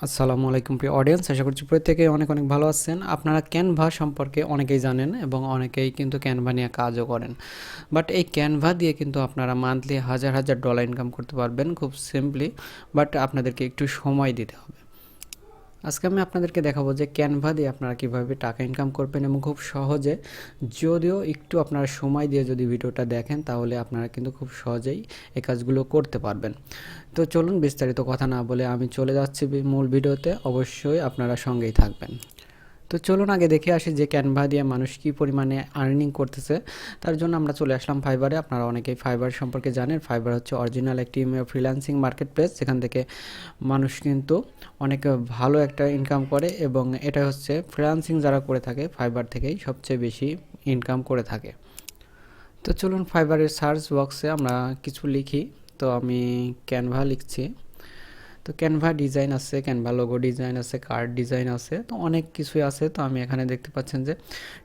আসসালামু আলাইকুম প্রিয় অডিয়েন্স, আশা করছি প্রত্যেকেই অনেক অনেক ভালো আছেন। আপনারা ক্যানভা সম্পর্কে অনেকেই জানেন এবং অনেকেই কিন্তু ক্যানভা নিয়ে কাজও করেন। বাট এই ক্যানভা দিয়ে কিন্তু আপনারা মান্থলি হাজার হাজার ডলার ইনকাম করতে পারবেন খুব সিম্পলি, বাট আপনাদেরকে একটু সময় দিতে হবে। আজকে আমি আপনাদেরকে দেখাবো যে ক্যানভা দিয়ে আপনারা কীভাবে টাকা ইনকাম করবেন এবং খুব সহজে, যদিও একটু আপনারা সময় দিয়ে যদি ভিডিওটা দেখেন তাহলে আপনারা কিন্তু খুব সহজেই এই কাজগুলো করতে পারবেন। তো চলুন বিস্তারিত কথা না বলে আমি চলে যাচ্ছি মূল ভিডিওতে, অবশ্যই আপনারা সঙ্গেই থাকবেন। তো চলুন আগে দেখে আসি যে ক্যানভা দিয়ে মানুষ কী পরিমাণে আর্নিং করতেছে। তার জন্য আমরা চলে আসলাম ফাইবারে। আপনারা অনেকেই ফাইবার সম্পর্কে জানেন। ফাইবার হচ্ছে অরিজিনাল একটি ফ্রিল্যান্সিং মার্কেট প্লেস, যেখান থেকে মানুষ কিন্তু অনেক ভালো একটা ইনকাম করে এবং এটা হচ্ছে ফ্রিল্যান্সিং যারা করে থাকে ফাইবার থেকেই সবচেয়ে বেশি ইনকাম করে থাকে। তো চলুন ফাইবারের সার্চ বক্সে আমরা কিছু লিখি। তো আমি ক্যানভা লিখছি। তো ক্যানভা ডিজাইন আছে, ক্যানভা লোগো ডিজাইন আছে, কার্ড ডিজাইন আছে, তো অনেক কিছুই আছে। তো আমি এখানে দেখতে পাচ্ছেন যে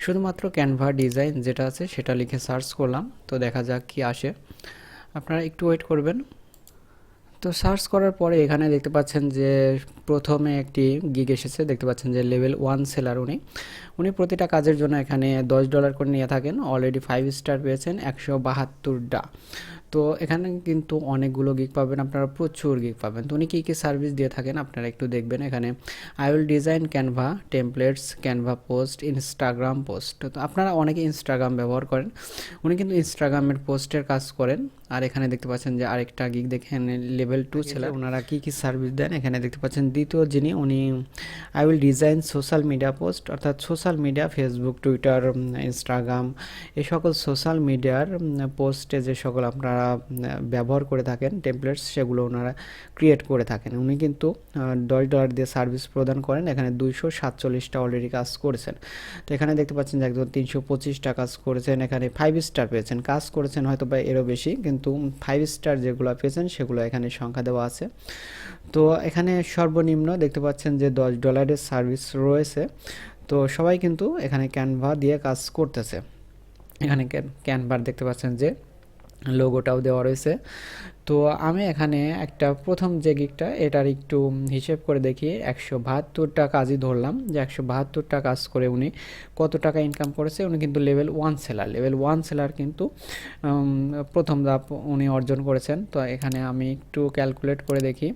শুধুমাত্র ক্যানভা ডিজাইন যেটা আছে সেটা লিখে সার্চ করলাম। তো দেখা যাক কি আসে, আপনারা একটু ওয়েট করবেন। তো সার্চ করার পরে এখানে দেখতে পাচ্ছেন যে প্রথমে একটি গিগ এসেছে। দেখতে পাচ্ছেন যে লেভেল 1 সেলার উনি প্রতিটা কাজের জন্য এখানে $10 করে নিয়ে থাকেন। অলরেডি 5 স্টার পেয়েছেন 172টা। তো এখানে কিন্তু অনেকগুলো গিগ পাবেন, আপনারা প্রচুর গিগ পাবেন। তো উনি কী কী সার্ভিস দিয়ে থাকেন আপনারা একটু দেখবেন। এখানে I will design Canva templates, Canva post, Instagram post. তো আপনারা অনেকে ইনস্টাগ্রাম ব্যবহার করেন, উনি কিন্তু ইনস্টাগ্রামের পোস্টের কাজ করেন। আর এখানে দেখতে পাচ্ছেন যে আরেকটা গিগ দেখেন লেভেল 2 ছেলে, ওনারা কী কী সার্ভিস দেন এখানে দেখতে পাচ্ছেন। দ্বিতীয় যিনি উনি I will design social media post, অর্থাৎ social media Facebook, Twitter, Instagram এই সকল সোশ্যাল মিডিয়ার পোস্টে যে সকল আপনারা ব্যবহার করে থাকেন টেমপ্লেটস, সেগুলো ওনারা ক্রিয়েট করে থাকেন। উনি কিন্তু $10 দিয়ে সার্ভিস প্রদান করেন। এখানে 247টা অলরেডি কাজ করেছেন। তো এখানে দেখতে পাচ্ছেন যে একদম 325টা কাজ করেছেন। এখানে 5 স্টার পেয়েছেন, কাজ করেছেন হয়তো বা এরও বেশি, কিন্তু 5 স্টার যেগুলো পেয়েছেন সেগুলো এখানে সংখ্যা দেওয়া আছে। তো এখানে সর্বনিম্ন দেখতে পাচ্ছেন যে $10 সার্ভিস রয়েছে। তো সবাই কিন্তু এখানে ক্যানভা দিয়ে কাজ করতেছে। এখানে ক্যানভার দেখতে পাচ্ছেন যে লোগোটাও দেওয়া রয়েছে। তো আমি এখানে একটা প্রথম যে গিগটা এটার একটু হিসেব করে দেখি। 172টা কাজই ধরলাম যে 172টা কাজ করে উনি কত টাকা ইনকাম করেছে। উনি কিন্তু লেভেল 1 সেলার, লেভেল 1 সেলার কিন্তু প্রথম ধাপ উনি অর্জন করেছেন। তো এখানে আমি একটু ক্যালকুলেট করে দেখি,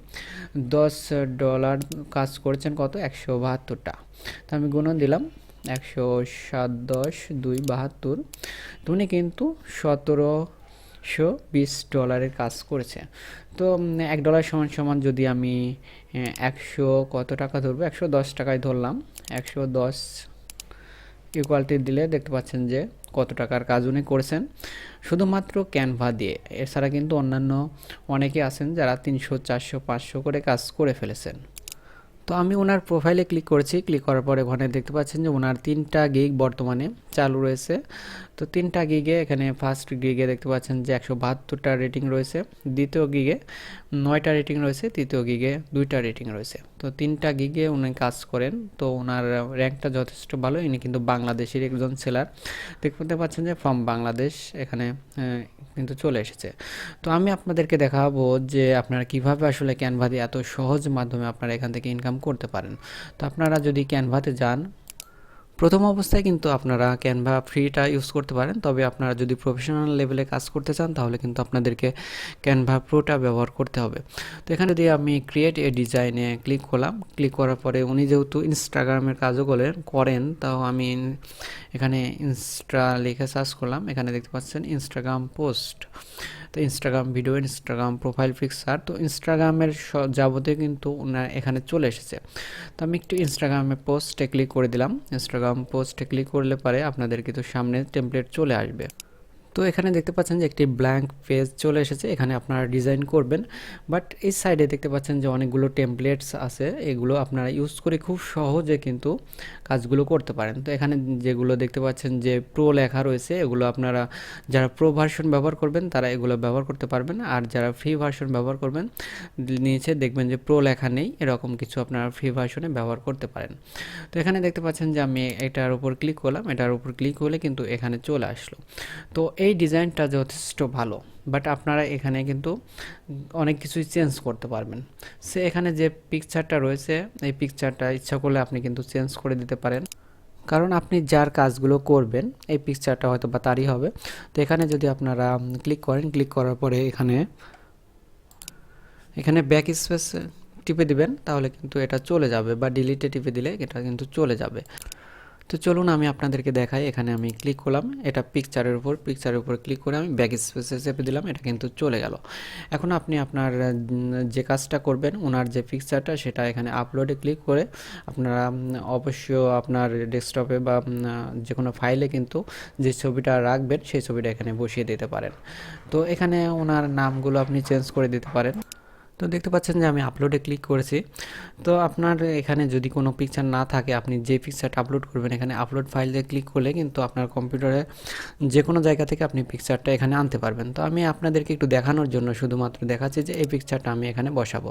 $10 কাজ করেছেন কত, 172টা। তো আমি গুণন দিলাম 107, 10, 2, 72। তো উনি কিন্তু $1720 কাজ করেছে। তো $1 সমান সমান যদি আমি 100 কত টাকা ধরবো, 110 টাকায় ধরলাম। 110 ইকুয়ালিটি দিলে দেখতে পাচ্ছেন যে কত টাকার কাজ উনি করেছেন শুধুমাত্র ক্যানভা দিয়ে। এছাড়া কিন্তু অন্যান্য অনেকে আছেন যারা 300, 400, 500 করে কাজ করে ফেলেছেন। তো আমি ওনার প্রোফাইলে ক্লিক করেছি। ক্লিক করার পরে ওখানে দেখতে পাচ্ছেন যে ওনার 3টা গিগ বর্তমানে চালু রয়েছে। তো 3টা গিগে এখানে ফার্স্ট গিগে দেখতে পাচ্ছেন যে 172টা রেটিং রয়েছে, দ্বিতীয় গিগে 9টা রেটিং রয়েছে, তৃতীয় গিগে 2টা রেটিং রয়েছে। তো 3টা গিগে উনি কাজ করেন। তো ওনার র্যাঙ্কটা যথেষ্ট ভালো। ইনি কিন্তু বাংলাদেশের একজন সেলার। দেখতে পাচ্ছেন যে ফ্রম বাংলাদেশ এখানে কিন্তু চলে এসেছে। তো আমি আপনাদেরকে দেখাবো যে আপনারা কিভাবে আসলে ক্যানভা দিয়ে এত সহজ মাধ্যমে আপনারা এখান থেকে ইনকাম করতে পারেন। তো আপনারা যদি ক্যানভাতে যান, প্রথম অবস্থায় কিন্তু আপনারা ক্যানভা ফ্রিটা ইউজ করতে পারেন, তবে আপনারা যদি প্রফেশনাল লেভেলে কাজ করতে চান তাহলে কিন্তু আপনাদেরকে ক্যানভা প্রোটা ব্যবহার করতে হবে। তো এখানে যদি আমি ক্রিয়েট এ ডিজাইনে ক্লিক করলাম, ক্লিক করার পরে উনি যেহেতু ইনস্টাগ্রামের কাজও করেন, তাও আমি এখানে ইনস্টা লিখে সার্চ করলাম। এখানে দেখতে পাচ্ছেন ইনস্টাগ্রাম পোস্ট, তো Instagram video, Instagram profile picture, তো ইনস্টাগ্রামের যাবতীয় কিন্তু ওনার এখানে চলে এসেছে। তো আমি একটু ইনস্টাগ্রামে পোস্টে ক্লিক করে দিলাম। ইনস্টাগ্রাম পোস্টে ক্লিক করলে পারে আপনাদের কিন্তু সামনে টেমপ্লেট চলে আসবে। তো এখানে দেখতে পাচ্ছেন যে একটি ব্ল্যাঙ্ক পেজ চলে এসেছে, এখানে আপনারা ডিজাইন করবেন। বাট এই সাইডে দেখতে পাচ্ছেন যে অনেকগুলো টেমপ্লেটস আছে, এগুলো আপনারা ইউজ করে খুব সহজে কিন্তু কাজগুলো করতে পারেন। তো এখানে যেগুলো দেখতে পাচ্ছেন যে প্রো লেখা রয়েছে, এগুলো আপনারা যারা প্রো ভার্সন ব্যবহার করবেন তারা এগুলো ব্যবহার করতে পারবেন। আর যারা ফ্রি ভার্সন ব্যবহার করবেন, নিচে দেখবেন যে প্রো লেখা নেই, এরকম কিছু আপনারা ফ্রি ভার্সনে ব্যবহার করতে পারেন। তো এখানে দেখতে পাচ্ছেন যে আমি এটার উপর ক্লিক করলাম, এটার উপর ক্লিক হলে কিন্তু এখানে চলে আসলো। তো এই ডিজাইনটা যথেষ্ট ভালো, বাট আপনারা এখানে কিন্তু অনেক কিছুই চেঞ্জ করতে পারবেন। সে এখানে যে পিকচারটা রয়েছে এই পিকচারটা ইচ্ছা করলে আপনি কিন্তু চেঞ্জ করে দিতে পারেন, কারণ আপনি যার কাজগুলো করবেন এই পিকচারটা হয়তো বা তারই হবে। তো এখানে যদি আপনারা ক্লিক করেন, ক্লিক করার পরে এখানে এখানে ব্যাক স্পেস টিপে দিবেন, তাহলে কিন্তু এটা চলে যাবে, বা ডিলিটে টিপে দিলে এটা কিন্তু চলে যাবে। তো চলুন আমি আপনাদেরকে দেখাই। এখানে আমি ক্লিক করলাম, এটা পিকচারের উপর ক্লিক করে আমি ব্যাক স্পেসে চেপে দিলাম, এটা কিন্তু চলে গেল। এখন আপনি আপনার যে কাজটা করবেন ওনার যে পিকচারটা সেটা এখানে আপলোডে ক্লিক করে আপনারা অবশ্যই আপনার ডেস্কটপে বা যে কোনো ফাইলে কিন্তু যে ছবিটা রাখবেন সেই ছবিটা এখানে বসিয়ে দিতে পারেন। তো এখানে ওনার নামগুলো আপনি চেঞ্জ করে দিতে পারেন। তো দেখতে পাচ্ছেন যে আমি আপলোডে ক্লিক করেছি। তো আপনার এখানে যদি কোনো পিকচার না থাকে, আপনি যে পিকচারটা আপলোড করবেন এখানে আপলোড ফাইলে ক্লিক করলে কিন্তু আপনার কম্পিউটারে যে কোনো জায়গা থেকে আপনি পিকচারটা এখানে আনতে পারবেন। তো আমি আপনাদেরকে একটু দেখানোর জন্য শুধুমাত্র দেখাচ্ছি যে এই পিকচারটা আমি এখানে বসাবো।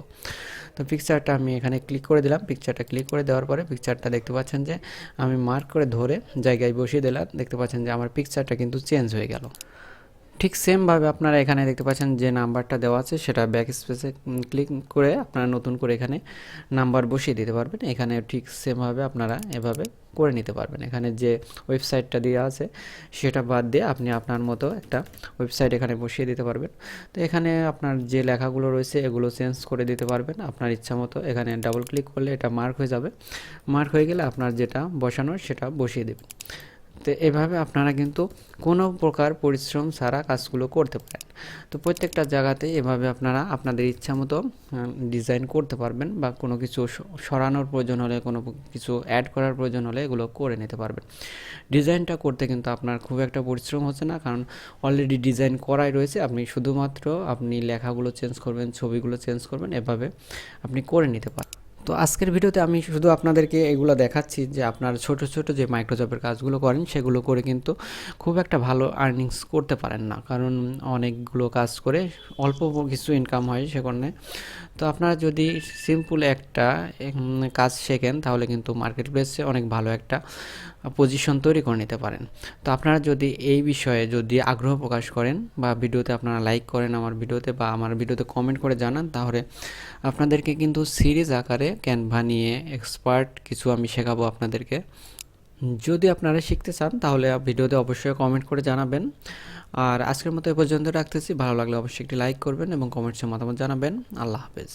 তো পিকচারটা আমি এখানে ক্লিক করে দিলাম। পিকচারটা ক্লিক করে দেওয়ার পরে পিকচারটা দেখতে পাচ্ছেন যে আমি মার্ক করে ধরে জায়গায় বসিয়ে দিলাম। দেখতে পাচ্ছেন যে আমার পিকচারটা কিন্তু চেঞ্জ হয়ে গেল। ঠিক সেমভাবে আপনারা এখানে দেখতে পাচ্ছেন যে নাম্বারটা দেওয়া আছে সেটা ব্যাক স্পেসে ক্লিক করে আপনারা নতুন করে এখানে নাম্বার বসিয়ে দিতে পারবেন। এখানে ঠিক সেমভাবে আপনারা এভাবে করে নিতে পারবেন। এখানে যে ওয়েবসাইটটা দেওয়া আছে সেটা বাদ দিয়ে আপনি আপনার মতো একটা ওয়েবসাইট এখানে বসিয়ে দিতে পারবেন। তো এখানে আপনার যে লেখাগুলো রয়েছে এগুলো চেঞ্জ করে দিতে পারবেন আপনার ইচ্ছা মতো। এখানে ডাবল ক্লিক করলে এটা মার্ক হয়ে যাবে। মার্ক হয়ে গেলে আপনার যেটা বসানোর সেটা বসিয়ে দেবেন। তো এভাবে আপনারা কিন্তু কোনো প্রকার পরিশ্রম ছাড়া কাজগুলো করতে পারেন। তো প্রত্যেকটা জায়গাতে এভাবে আপনারা আপনাদের ইচ্ছা মতো ডিজাইন করতে পারবেন, বা কোনো কিছু সরানোর প্রয়োজন হলে, কোনো কিছু অ্যাড করার প্রয়োজন হলে এগুলো করে নিতে পারবেন। ডিজাইনটা করতে কিন্তু আপনার খুব একটা পরিশ্রম হচ্ছে না, কারণ অলরেডি ডিজাইন করাই রয়েছে। আপনি শুধুমাত্র আপনি লেখাগুলো চেঞ্জ করবেন, ছবিগুলো চেঞ্জ করবেন, এভাবে আপনি করে নিতে পারেন। তো আজকের ভিডিওতে আমি শুধু আপনাদেরকে এগুলো দেখাচ্ছি যে আপনার ছোট ছোট যে মাইক্রোজবের কাজগুলো করেন সেগুলো করে কিন্তু খুব একটা ভালো আর্নিংস করতে পারেন না, কারণ অনেকগুলো কাজ করে অল্প কিছু ইনকাম হয় সেখানে। তো আপনারা যদি সিম্পল একটা কাজ শেখেন তাহলে কিন্তু মার্কেট প্লেসে অনেক ভালো একটা পজিশন তৈরি করে নিতে পারেন। তো আপনারা যদি এই বিষয়ে যদি আগ্রহ প্রকাশ করেন বা ভিডিওতে আপনারা লাইক করেন আমার ভিডিওতে, বা আমার ভিডিওতে কমেন্ট করে জানান, তাহলে আপনাদেরকে কিন্তু সিরিজ আকারে ক্যানভা নিয়ে এক্সপার্ট কিছু আমি শেখাবো আপনাদেরকে। যদি আপনারা শিখতে চান তাহলে ভিডিওতে অবশ্যই কমেন্ট করে জানাবেন। আর আজকের মতো এ পর্যন্ত রাখতেছি। ভালো লাগলে অবশ্যই একটি লাইক করবেন এবং কমেন্টসে মতামত জানাবেন। আল্লাহ হাফেজ।